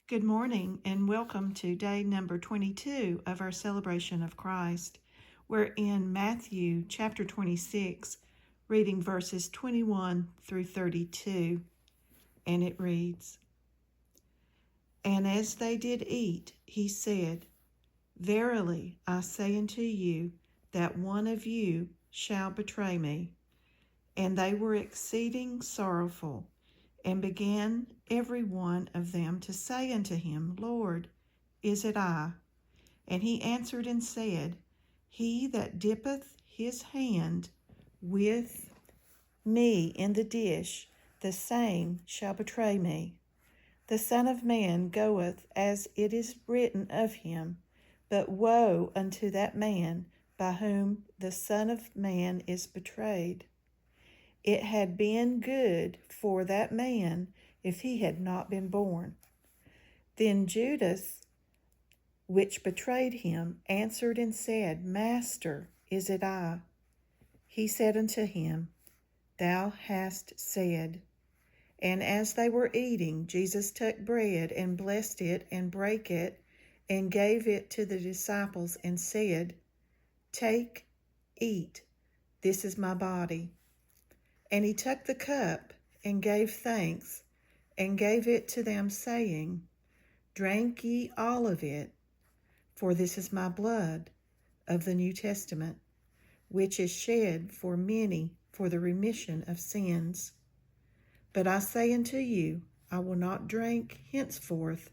Good morning and welcome to day number 22 of our celebration of Christ. We're in Matthew chapter 26, reading verses 21 through 32, and it reads, "And as they did eat, he said, Verily I say unto you, that one of you shall betray me. And they were exceeding sorrowful, and began every one of them to say unto him, Lord, is it I? And he answered and said, He that dippeth his hand with me in the dish, the same shall betray me. The Son of Man goeth as it is written of him, but woe unto that man by whom the Son of Man is betrayed. It had been good for that man if he had not been born. Then Judas, which betrayed him, answered and said, Master, is it I? He said unto him, Thou hast said. And as they were eating, Jesus took bread and blessed it and brake it and gave it to the disciples and said, Take, eat, this is my body. And he took the cup and gave thanks and gave it to them, saying, Drink ye all of it, for this is my blood of the New Testament, which is shed for many for the remission of sins. But I say unto you, I will not drink henceforth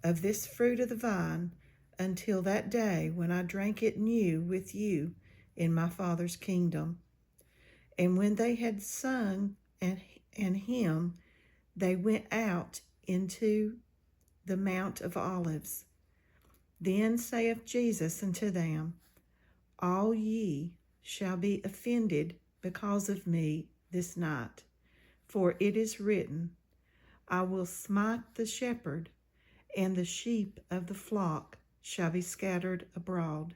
of this fruit of the vine until that day when I drink it new with you in my Father's kingdom. And when they had sung an hymn, they went out into the Mount of Olives. Then saith Jesus unto them, All ye shall be offended because of me this night. For it is written, I will smite the shepherd, and the sheep of the flock shall be scattered abroad.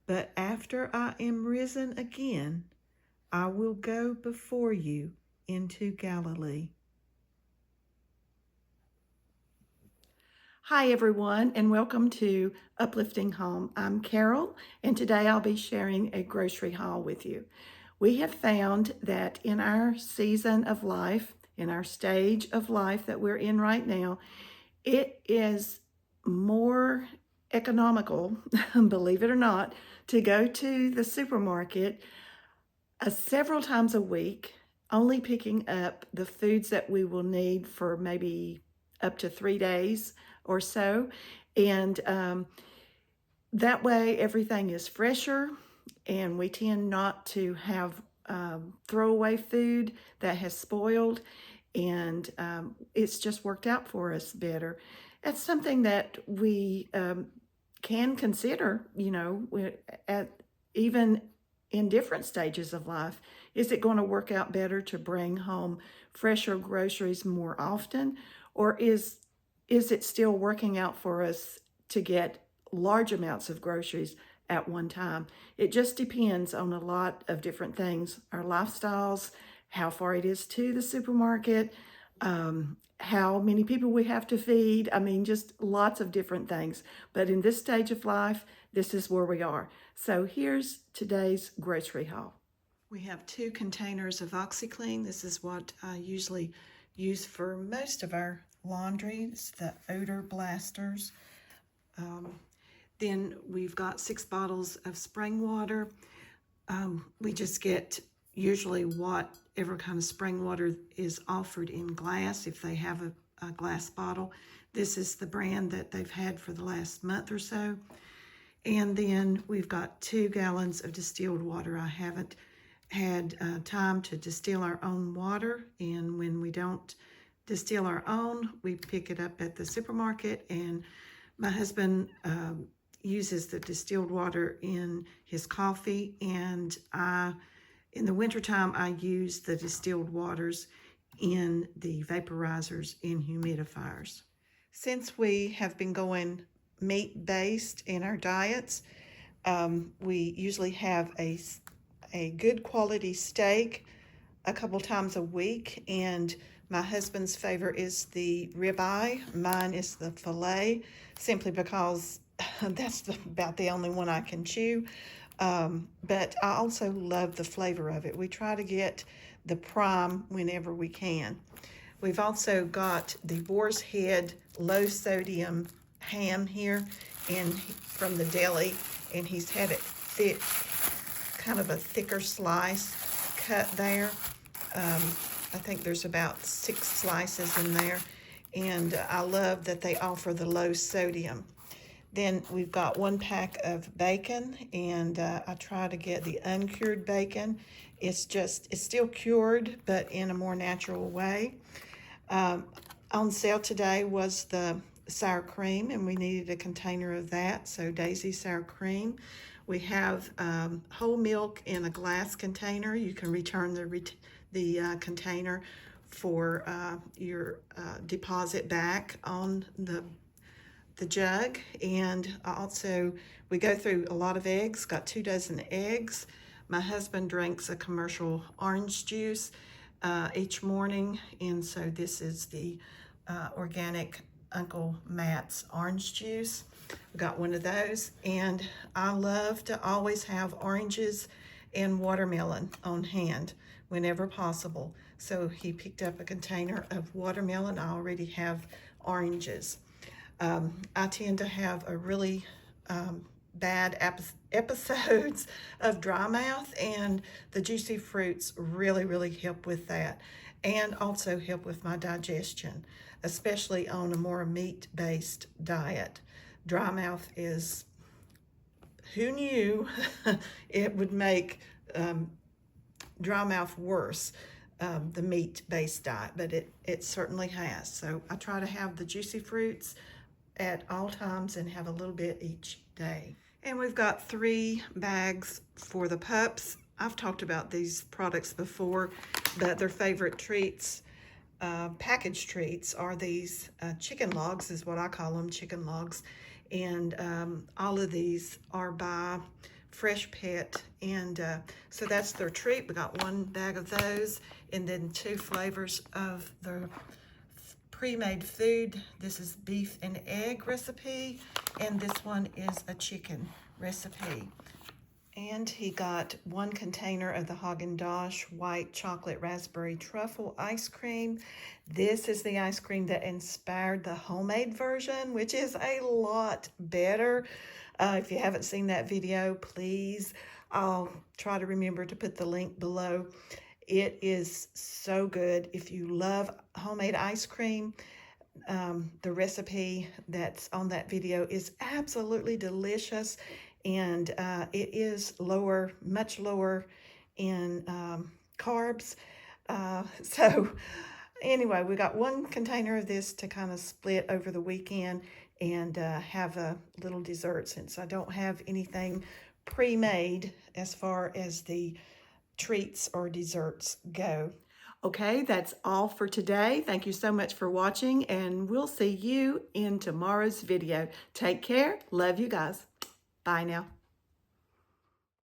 But after I am risen again, I will go before you into Galilee. Hi, everyone, and welcome to Uplifting Home. I'm Carol, and today I'll be sharing a grocery haul with you. We have found that in our season of life, in our stage of life that we're in right now, it is more economical, believe it or not, to go to the supermarket several times a week, only picking up the foods that we will need for maybe up to 3 days or so. And that way everything is fresher, and we tend not to have throwaway food that has spoiled, and it's just worked out for us better. It's something that we can consider, even in different stages of life. Is it going to work out better to bring home fresher groceries more often, or is it still working out for us to get large amounts of groceries at one time? It just depends on a lot of different things: our lifestyles, how far it is to the supermarket, how many people we have to feed. I mean, just lots of different things. But in this stage of life, this is where we are. So here's today's grocery haul. We have 2 containers of OxyClean. This is what I usually use for most of our laundry. It's the odor blasters. Then we've got 6 bottles of spring water. We just get usually whatever kind of spring water is offered in glass, if they have a glass bottle. This is the brand that they've had for the last month or so. And then we've got 2 gallons of distilled water. I haven't had time to distill our own water, and when we don't distill our own, we pick it up at the supermarket, and my husband uses the distilled water in his coffee, and in the wintertime, I use the distilled waters in the vaporizers in humidifiers. Since we have been going meat-based in our diets, we usually have a good quality steak a couple times a week, and My husband's favorite is the ribeye. Mine is the filet, simply because that's about the only one I can chew. But I also love the flavor of it. We try to get the prime whenever we can. We've also got the boar's head low sodium ham here and from the deli, and he's had it thick, kind of a thicker slice cut there. I think there's about 6 slices in there, and I love that they offer the low sodium. Then we've got 1 pack of bacon, and I try to get the uncured bacon. It's still cured, but in a more natural way. On sale today was the sour cream, and we needed a container of that, so Daisy sour cream. We have whole milk in a glass container. You can return the container for your deposit back on the jug. And also we go through a lot of eggs, got 2 dozen eggs. My husband drinks a commercial orange juice each morning, and so this is the organic Uncle Matt's orange juice. We got 1 of those, and I love to always have oranges and watermelon on hand whenever possible. So he picked up a container of watermelon. I already have oranges. I tend to have a really bad episodes of dry mouth, and the juicy fruits really help with that, and also help with my digestion, especially on a more meat-based diet. Dry mouth is, who knew it would make dry mouth worse, the meat-based diet, but it certainly has. So I try to have the juicy fruits at all times and have a little bit each day. And we've got 3 bags for the pups. I've talked about these products before, but their favorite treats, packaged treats, are these chicken logs, is what I call them, chicken logs. And all of these are by Fresh Pet, and so that's their treat. We got 1 bag of those, and then 2 flavors of the pre-made food. This is beef and egg recipe, and this one is a chicken recipe. And he got 1 container of the Haagen-Dazs white chocolate raspberry truffle ice cream. This is the ice cream that inspired the homemade version, which is a lot better. If you haven't seen that video, please, I'll try to remember to put the link below. It is so good. If you love homemade ice cream, the recipe that's on that video is absolutely delicious, and it is much lower in carbs. So anyway, we got 1 container of this to kind of split over the weekend and have a little dessert, since I don't have anything pre-made as far as the treats or desserts go. Okay, that's all for today. Thank you so much for watching, and we'll see you in tomorrow's video. Take care. Love you guys. Bye now.